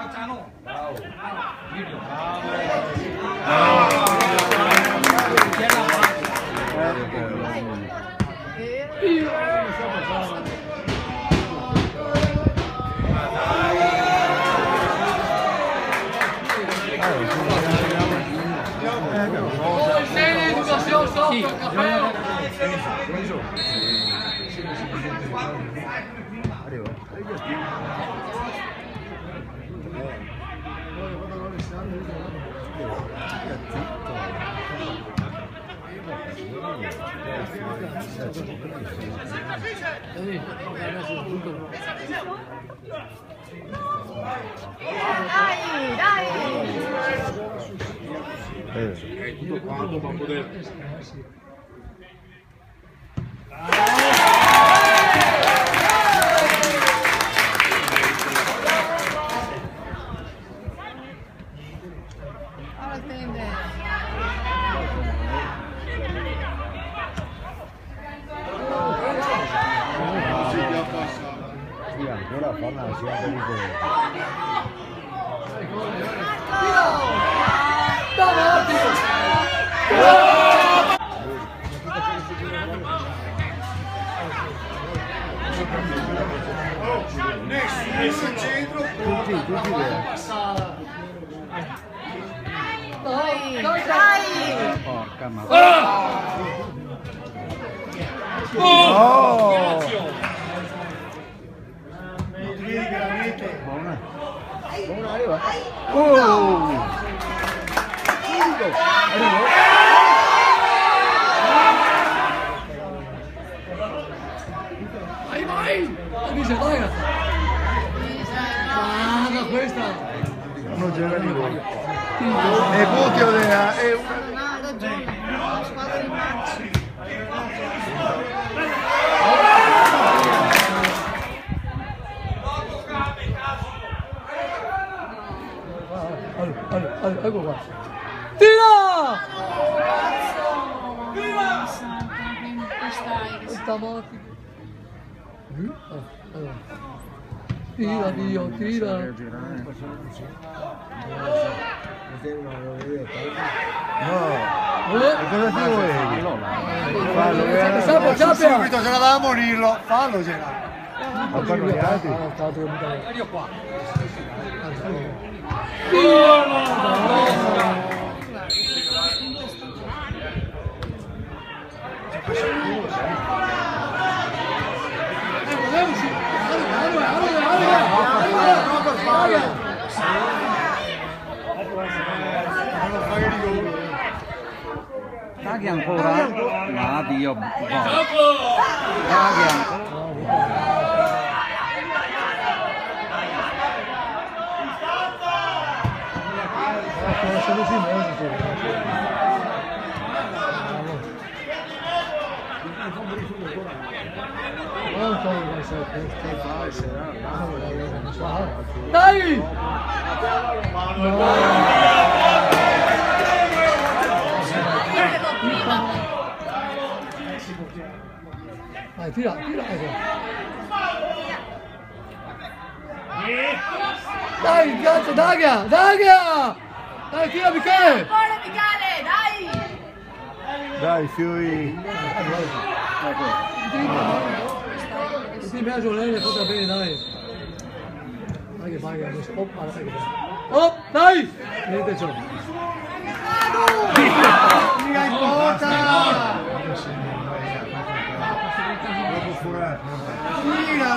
Marciano. Bravo. Sei educação só pro café. Tutto quanto per poter. Sì, ancora fa una scelta di Messo in centro. tutti Dai! porca madre. Oh! Buona. Buona arriva. Oh! Vai! Dice dai! Ah, questa! Non c'era di voi. E Butio è una... Ha ragione, la squadra di Marci. Ecco qua. Tira! Stamattina. Tira, Dio, tira. No! E cosa ti vuoi? Fallo, Sappia! Subito ce l'avevamo Nillo. Fallo ce l'ha. Ma fanno gli altri? Io qua. Caghi ancora? No, Dio. Caghi ancora. Dai! Vai, tira, ecco. Dai, cazzo, Daga! Dai, tira Michele! Buona Michele, dai! Dai, Fiori. Sì, mi ha giolene, fatto bene, dai. Dai che vai, adesso. Oh, guarda, dai che vai. Oh, dai! Niente ciò. Mica in porta. Tira,